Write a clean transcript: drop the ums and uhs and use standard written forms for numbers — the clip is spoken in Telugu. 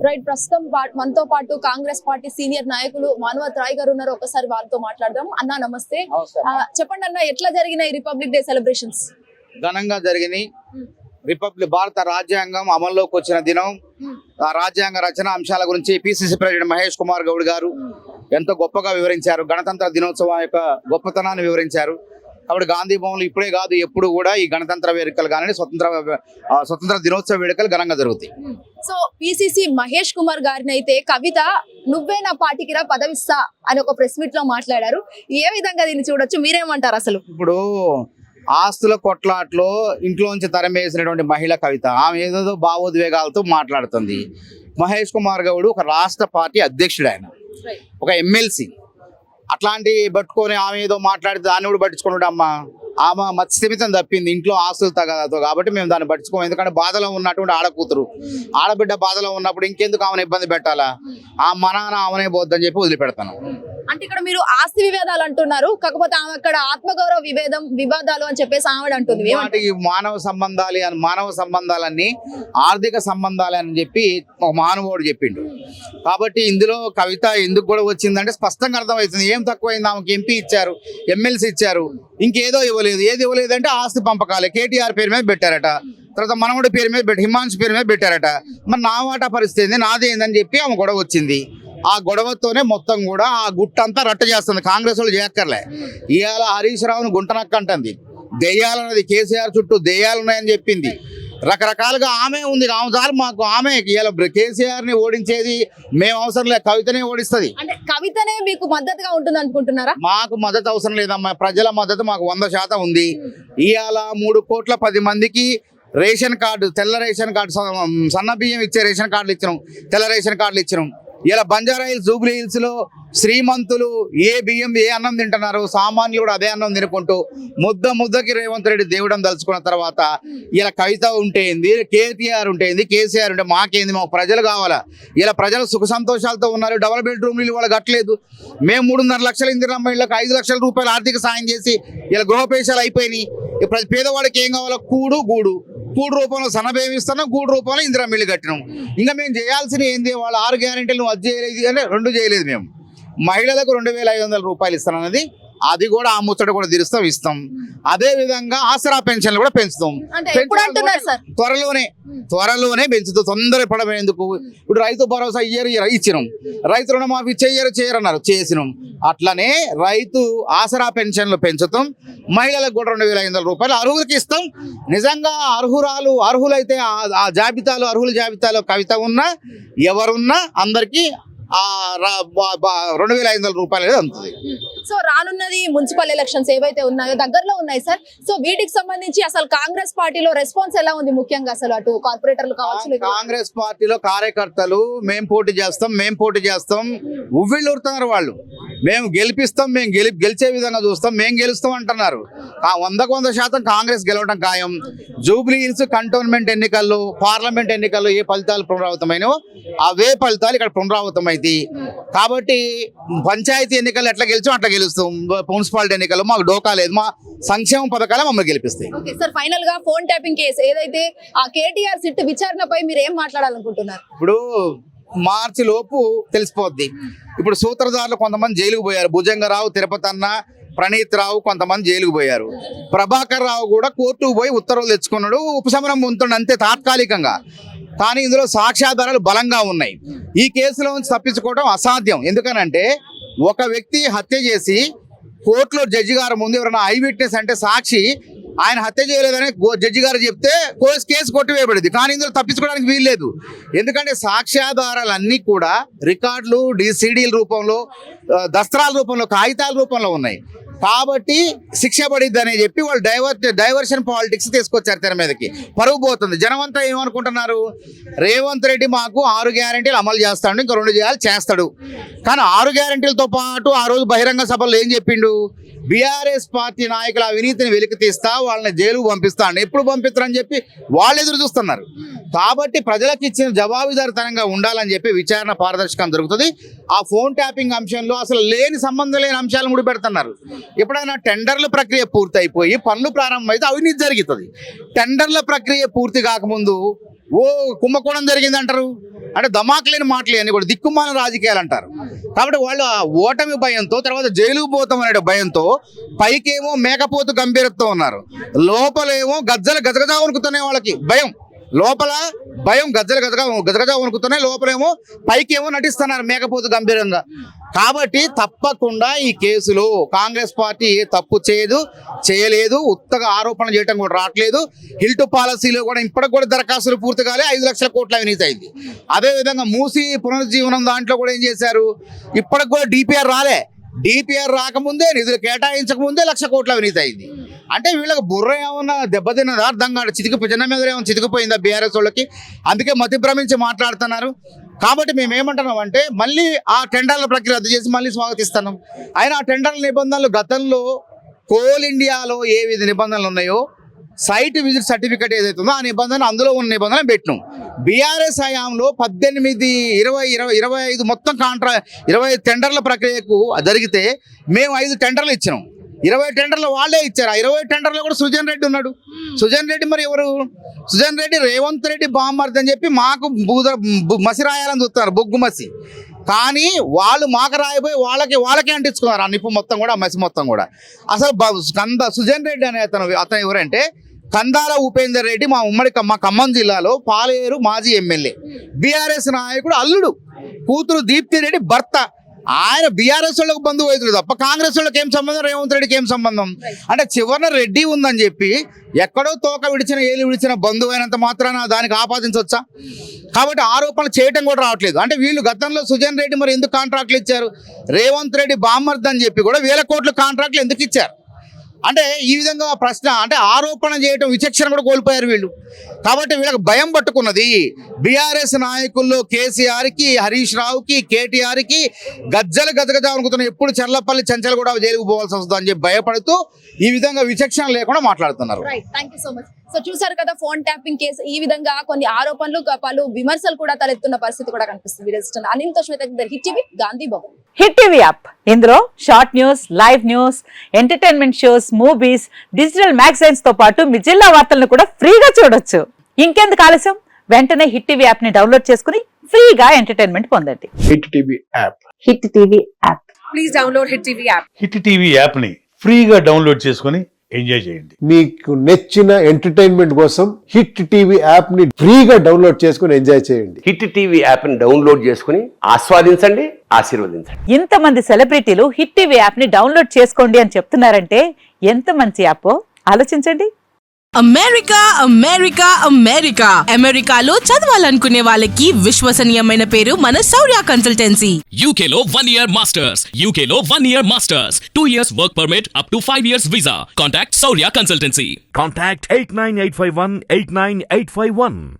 రైట్, ప్రస్తుతం మనతో పాటు కాంగ్రెస్ పార్టీ సీనియర్ నాయకులు మానవత్ రాయ్ గారు ఉన్నారు. ఒకసారి వారితో మాట్లాడదాం. అన్న నమస్తే. చెప్పండి అన్న, ఎట్లా జరిగినాయి రిపబ్లిక్ డే సెలబ్రేషన్స్? ఘనంగా జరిగినాయి. భారత రాజ్యాంగం అమల్లోకి వచ్చిన దినం, ఆ రాజ్యాంగ రచన అంశాల గురించి పిసిసి ప్రెసిడెంట్ మహేష్ కుమార్ గౌడ్ గారు ఎంతో గొప్పగా వివరించారు. గణతంత్ర దినోత్సవం యొక్క గొప్పతనాన్ని వివరించారు. కాబట్టి గాంధీ భవన్లో ఇప్పుడే కాదు ఎప్పుడు కూడా ఈ గణతంత్ర వేడుకలు కానీ స్వతంత్ర దినోత్సవ వేడుకలు ఘనంగా జరుగుతాయి. సో పిసిసి మహేష్ కుమార్ గారిని అయితే కవిత నువ్వే నా పార్టీకి రా పదవిస్తా అని ఒక ప్రెస్ మీట్ లో మాట్లాడారు. ఏ విధంగా దీన్ని చూడొచ్చు, మీరేమంటారు? అసలు ఇప్పుడు ఆస్తుల కొట్లాట్లో ఇంట్లోంచి తరమేసినటువంటి మహిళ కవిత, ఆమె ఏదో భావోద్వేగాలతో మాట్లాడుతుంది. మహేష్ కుమార్ గౌడ్ ఒక రాష్ట్ర పార్టీ అధ్యక్షుడు, ఆయన ఒక ఎమ్మెల్సీ. అట్లాంటి పట్టుకొని ఆమె ఏదో మాట్లాడితే దాన్ని కూడా పట్టించుకున్నాడమ్మా. ఆమె మత్స్యమితం తప్పింది, ఇంట్లో ఆస్తులు తగదు కాబట్టి మేము దాన్ని పట్టించుకోము. ఎందుకంటే బాధలో ఉన్నటువంటి ఆడకూతురు, ఆడబిడ్డ బాధలో ఉన్నప్పుడు ఇంకెందుకు ఆమెను ఇబ్బంది పెట్టాలా? ఆ మనాన ఆమెనే పోద్దని చెప్పి వదిలిపెడతాను. అంటే ఇక్కడ మీరు ఆస్తి వివాదాలు అంటున్నారు, కాకపోతే ఆమె అక్కడ ఆత్మగౌరవ వివాదాలు అని చెప్పేసి ఆవిడ అంటుంది. మానవ సంబంధాలన్నీ ఆర్థిక సంబంధాలు అని చెప్పి ఒక మహానుభావుడు చెప్పిండు. కాబట్టి ఇందులో కవిత ఎందుకు కూడా వచ్చిందంటే స్పష్టంగా అర్థమవుతుంది. ఏం తక్కువైంది, ఆమెకి ఎంపీ ఇచ్చారు, ఎమ్మెల్సీ ఇచ్చారు, ఇంకేదో ఇవ్వలేదు. ఏది ఇవ్వలేదంటే ఆస్తి పంపకాలే. కేటీఆర్ పేరు మీద పెట్టారట, తర్వాత మనవడి పేరు మీద హిమాంశు పేరు మీద పెట్టారట. మరి నా వాటా పరిస్థితి నాదేందని చెప్పి ఆమె గొడవ వచ్చింది. ఆ గొడవతోనే మొత్తం కూడా ఆ గుట్టంతా రట్ట చేస్తుంది. కాంగ్రెస్ వాళ్ళు చేయక్కర్లే. ఇవాళ హరీష్ రావును గుంటనక్క అంటుంది. దెయ్యాలన్నది కేసీఆర్ చుట్టూ దెయ్యాలున్నాయని చెప్పింది. రకరకాలుగా ఆమె ఉంది. రామజాలు మాకు ఆమె ఇవాళ కేసీఆర్ ని ఓడించేది మేము అవసరం లేదు, కవితనే ఓడిస్తుంది. అంటే కవితనే మీకు మద్దతుగా ఉంటుంది అనుకుంటున్నారా? మాకు మద్దతు అవసరం లేదమ్మా. ప్రజల మద్దతు మాకు 100% ఉంది. ఇవాళ 3,10,00,000 మందికి రేషన్ కార్డు, తెల్ల రేషన్ కార్డు, సన్న బియ్యం ఇచ్చే రేషన్ కార్డులు ఇచ్చినాం, తెల్ల రేషన్ కార్డులు ఇచ్చినాం. ఇలా బంజారా హిల్స్, జూబ్లీ హిల్స్ లో శ్రీమంతులు ఏ బియ్యం ఏ అన్నం తింటున్నారు, సామాన్యులు కూడా అదే అన్నం తినుకుంటూ ముద్దకి రేవంత్ రెడ్డి దేవుడం తలుచుకున్న తర్వాత ఇలా కవిత ఉంటేంది, కేటీఆర్ ఉంటేంది, కేసీఆర్ ఉంటే మాకేంది? మాకు ప్రజలు కావాలా? ఇలా ప్రజలు సుఖ సంతోషాలతో ఉన్నారు. డబుల్ బెడ్రూమ్లు ఇల్లు వాళ్ళు కట్టలేదు. మేము 3.5 లక్షల ఇందిరమ్మ ఇళ్ళకి 5 లక్షల రూపాయలు ఆర్థిక సాయం చేసి ఇలా గృహపేశాలు అయిపోయినాయి. పేదవాడికి ఏం కావాలో కూడు రూపంలో సన్నబేయం ఇస్తున్నాం, గూడు రూపంలో ఇందిరమ్మ ఇల్లు కట్టినాం. ఇంకా మేము చేయాల్సిన ఏంది? వాళ్ళు 6 గ్యారెంటీలు నువ్వు అది చేయలేదు అంటే 2 చేయలేదు. మేము మహిళలకు 2,500 రూపాయలు ఇస్తానన్నది, అది కూడా ఆ ముచ్చట కూడా ఇస్తాం. అదే విధంగా ఆసరా పెన్షన్లు కూడా పెంచుతాం. త్వరలోనే పెంచుతాం. తొందరపడమే ఎందుకు? ఇప్పుడు రైతు భరోసా ఇచ్చినాం, రైతు రుణమాఫీ చేయరన్నారు, చేసినాం. అట్లనే రైతు ఆసరా పెన్షన్లు పెంచుతాం. మహిళలకు కూడా 2,500 రూపాయలు అర్హులకి ఇస్తాం. నిజంగా అర్హులైతే ఆ జాబితాలో, అర్హుల జాబితాలో కవిత ఉన్నా ఎవరున్నా అందరికీ 2,500 రూపాయలు అనేది అందుతుంది. సో రానున్నది మున్సిపల్ ఎలక్షన్స్ ఏవైతే ఉన్నాయో దగ్గరలో ఉన్నాయి సార్. సో వీటికి సంబంధించి అసలు కాంగ్రెస్ పార్టీలో రెస్పాన్స్ ఎలా ఉంది? ముఖ్యంగా అసలు అటు కార్పొరేటర్లు కావచ్చు, కాంగ్రెస్ పార్టీలో కార్యకర్తలు మేము పోటీ చేస్తాం ఉవ్విళ్ళూరుతున్నారు వాళ్ళు. మేము గెలిపిస్తాం, మేము గెలిచే విధంగా చూస్తాం, మేము గెలుస్తాం అంటున్నారు. 100% కాంగ్రెస్ గెలవడం ఖాయం. జూబ్లీ హిల్స్ కంటోన్మెంట్ ఎన్నికల్లో, పార్లమెంట్ ఎన్నికల్లో ఏ ఫలితాలు పునరావృతమైనవో అవే ఫలితాలు ఇక్కడ పునరావృతమైంది. కాబట్టి పంచాయతీ ఎన్నికలు ఎట్లా గెలిచాం అట్లా గెలుస్తాం. మున్సిపాలిటీ ఎన్నికల్లో మాకు డోకా లేదు. మా సంక్షేమ పథకాలే మమ్మల్ని గెలిపిస్తాయి. సార్, ఫైనల్ గా ఫోన్ ట్యాపింగ్ కేసు ఏదైతే ఆ కేటీఆర్ సిట్ విచారణపై మీరు ఏం మాట్లాడాలనుకుంటున్నారు? ఇప్పుడు మార్చి లోపు తెలిసిపోద్ది. ఇప్పుడు సూత్రధారులు కొంతమంది జైలుకు పోయారు. భుజంగరావు, తిరుపతన్న, ప్రణీత్ రావు కొంతమంది జైలుకు పోయారు. ప్రభాకర్ రావు కూడా కోర్టుకు పోయి ఉత్తర్వులు తెచ్చుకున్నాడు, ఉపశమనం పొందుతున్నాడు అంతే తాత్కాలికంగా. కానీ ఇందులో సాక్ష్యాధారాలు బలంగా ఉన్నాయి. ఈ కేసులో నుంచి తప్పించుకోవడం అసాధ్యం. ఎందుకనంటే ఒక వ్యక్తి హత్య చేసి కోర్టులో జడ్జి గారు ముందు ఎవరైనా ఐ విట్నెస్ అంటే సాక్షి ఆయన హత్య చేయలేదని జడ్జి గారు చెప్తే కేసు కొట్టివేయబడింది. కానీ ఇందులో తప్పించుకోవడానికి వీల్లేదు. ఎందుకంటే సాక్ష్యాధారాలన్నీ కూడా రికార్డులు, సీడీల రూపంలో, దస్త్రాల రూపంలో, కాగితాల రూపంలో ఉన్నాయి. కాబట్టి శిక్ష పడిద్ది అని చెప్పి వాళ్ళు డైవర్షన్ పాలిటిక్స్ తీసుకొచ్చారు తెర మీదకి. పరుగు పోతుంది. జనమంతా ఏమనుకుంటున్నారు? రేవంత్ రెడ్డి మాకు 6 గ్యారెంటీలు అమలు చేస్తాడు, ఇంకా 2 చేస్తాడు. కానీ 6 గ్యారెంటీలతో పాటు ఆ రోజు బహిరంగ సభలో ఏం చెప్పిండు? బీఆర్ఎస్ పార్టీ నాయకుల అవినీతిని వెలికి తీస్తా, వాళ్ళని జైలుకు పంపిస్తాను, ఎప్పుడు పంపిస్తారని చెప్పి వాళ్ళు ఎదురు చూస్తున్నారు. కాబట్టి ప్రజలకు ఇచ్చిన జవాబుదారితనంగా ఉండాలని చెప్పి విచారణ పారదర్శకంగా జరుగుతుంది. ఆ ఫోన్ ట్యాపింగ్ అంశంలో అసలు సంబంధం లేని అంశాలు ముడిపెడుతున్నారు. ఎప్పుడైనా టెండర్ల ప్రక్రియ పూర్తి అయిపోయి పనులు ప్రారంభమైతే అవినీతి జరుగుతుంది. టెండర్ల ప్రక్రియ పూర్తి కాకముందు ఓ కుంభకోణం జరిగింది అంటారు. అంటే ధమాక్ లేని మాటలు అని కూడా దిక్కుమాల రాజకీయాలు అంటారు. కాబట్టి వాళ్ళు ఆ ఓటమి భయంతో, తర్వాత జైలుకు పోతాం అనే భయంతో పైకేమో మేకపోతు గంభీరత్వం ఉన్నారు, లోపలేమో గజ్జలు గజగజా వణుకుతున్నాయి. వాళ్ళకి భయం, లోపల భయం గజ్జలు గజగజా వణుకుతున్నాయి, లోపలేమో పైకేమో నటిస్తున్నారు మేకపోతు గంభీరంగా. కాబట్టి తప్పకుండా ఈ కేసులో కాంగ్రెస్ పార్టీ ఏ తప్పు చేయలేదు, ఉత్తగా ఆరోపణలు చేయడం కూడా రావట్లేదు. హిల్టు పాలసీలో కూడా ఇప్పటికి కూడా దరఖాస్తులు పూర్తి కాలే, 5 లక్షల కోట్ల అవినీతి అయింది. అదేవిధంగా మూసి పునరుజ్జీవనం దాంట్లో కూడా ఏం చేశారు, ఇప్పటికి కూడా డిపిఆర్ రాలే. డిపిఆర్ రాకముందే, నిధులు కేటాయించకముందే 1,00,000 కోట్ల అవినీతి అయింది. అంటే వీళ్ళకి బుర్ర ఏమన్నా దెబ్బతిన్నదా అర్థం కాదు. చిన్న మీద ఏమన్నా చితికిపోయిందా బీఆర్ఎస్ వాళ్ళకి? అందుకే మతి భ్రమించి మాట్లాడుతున్నారు. కాబట్టి మేము ఏమంటున్నాం అంటే మళ్ళీ ఆ టెండర్ల ప్రక్రియ రద్దు చేసి మళ్ళీ స్వాగతిస్తున్నాం. అయినా ఆ టెండర్ల నిబంధనలు గతంలో కోల్ ఇండియాలో ఏ విధ నిబంధనలు ఉన్నాయో, సైట్ విజిట్ సర్టిఫికేట్ ఏదైతే ఉందో ఆ నిబంధన, అందులో ఉన్న నిబంధనలు పెట్టినాం. బీఆర్ఎస్ హయాంలో 18, 20, 25 మొత్తం 20 టెండర్ల ప్రక్రియకు జరిగితే మేము 5 టెండర్లు ఇచ్చినాం. 20 టెండర్లు వాళ్ళే ఇచ్చారు. ఆ 20 టెండర్లో కూడా సుజన్ రెడ్డి ఉన్నాడు. సుజన్ రెడ్డి మరి ఎవరు? సుజన్ రెడ్డి రేవంత్ రెడ్డి బామ్మర్ది అని చెప్పి మాకు మసి రాయాలని చూస్తున్నారు, బొగ్గు మసి. కానీ వాళ్ళు మాకు రాయిపోయి వాళ్ళకే అంటించుకున్నారు ఆ నిప్పు మొత్తం కూడా, ఆ మసి మొత్తం కూడా. అసలు సుజన్ రెడ్డి అనే అతను ఎవరంటే కందాల ఉపేందర్ రెడ్డి, మా ఖమ్మం జిల్లాలో పాలేరు మాజీ ఎమ్మెల్యే, బీఆర్ఎస్ నాయకుడు అల్లుడు, కూతురు దీప్తి రెడ్డి భర్త. ఆయన బీఆర్ఎస్ వాళ్ళకు బంధువు అవుతుంది తప్ప కాంగ్రెస్ వాళ్ళకి ఏం సంబంధం, రేవంత్ రెడ్డికి ఏం సంబంధం? అంటే చివరిన రెడ్డి ఉందని చెప్పి ఎక్కడో తోక విడిచిన ఏలు విడిచిన బంధువు అయినంత మాత్రాన దానికి ఆపాదించవచ్చా? కాబట్టి ఆరోపణలు చేయటం కూడా రావట్లేదు. అంటే వీళ్ళు గతంలో సుజన్ రెడ్డి మరి ఎందుకు కాంట్రాక్ట్లు ఇచ్చారు, రేవంత్ రెడ్డి బామ్మర్ది అని చెప్పి కూడా 1,000 కోట్ల కాంట్రాక్ట్లు ఎందుకు ఇచ్చారు? అంటే ఈ విధంగా ప్రశ్న, అంటే ఆరోపణ చేయటం విచక్షణ కూడా కోల్పోయారు వీళ్ళు. కాబట్టి వీళ్ళకి భయం పట్టుకున్నది. బీఆర్ఎస్ నాయకుల్లో కేసీఆర్కి, హరీష్ రావుకి, కేటీఆర్కి గజ్జలు గజగజా అనుకుతున్న ఎప్పుడు చర్లపల్లి చెంచల్ కూడా జైలుకు పోవాల్సి వస్తుంది అని చెప్పి భయపడుతూ ఈ విధంగా విచక్షణ లేకుండా మాట్లాడుతున్నారు. సో చూసారు కదా, ఫోన్ ట్యాపింగ్ కేసు ఈ విధంగా కొన్ని ఆరోపణలు, పలు విమర్శలు కూడా తలెత్తున్న పరిస్థితి కూడా కనిపిస్తుంది. అనిల్తో Shweta, hit TV, Gandhi Bhavan. Hit TV app, ఇందులో short news, live news, entertainment shows, movies, digital magazines తో పాటు మీ జిల్లా వార్తలను కూడా ఫ్రీగా చూడొచ్చు. ఇంకెందుకు ఆలస్యం, వెంటనే హిట్ టీవీ యాప్ ని డౌన్లోడ్ చేసుకుని ఫ్రీగా ఎంటర్టైన్మెంట్ పొందండి. Hit TV app, hit TV app, please download hit TV app. Hit TV app ని ఫ్రీగా డౌన్లోడ్ చేసుకుని ఎంజాయ్ చేయండి. మీకు నచ్చిన ఎంటర్టైన్మెంట్ కోసం హిట్ టీవీ యాప్ ని ఫ్రీగా డౌన్లోడ్ చేసుకుని ఎంజాయ్ చేయండి. హిట్ టీవీ యాప్ ని డౌన్లోడ్ చేసుకుని ఆస్వాదించండి, ఆశీర్వదించండి. ఇంతమంది సెలబ్రిటీలు హిట్ టీవీ యాప్ ని డౌన్లోడ్ చేసుకోండి అని చెప్తున్నారంటే ఎంత మంచి యాప్ ఆలోచించండి. అమెరికా అమెరికా అమెరికా అమెరికాలో చదవాలనుకునే వాళ్ళకి విశ్వసనీయమైన పేరు మన శౌర్య కన్సల్టెన్సీ. UK లో 1 year masters, UK లో 1 year masters, 2 years work permit up to 5 years visa. Contact Saurya Consultancy. Contact 89851 89851.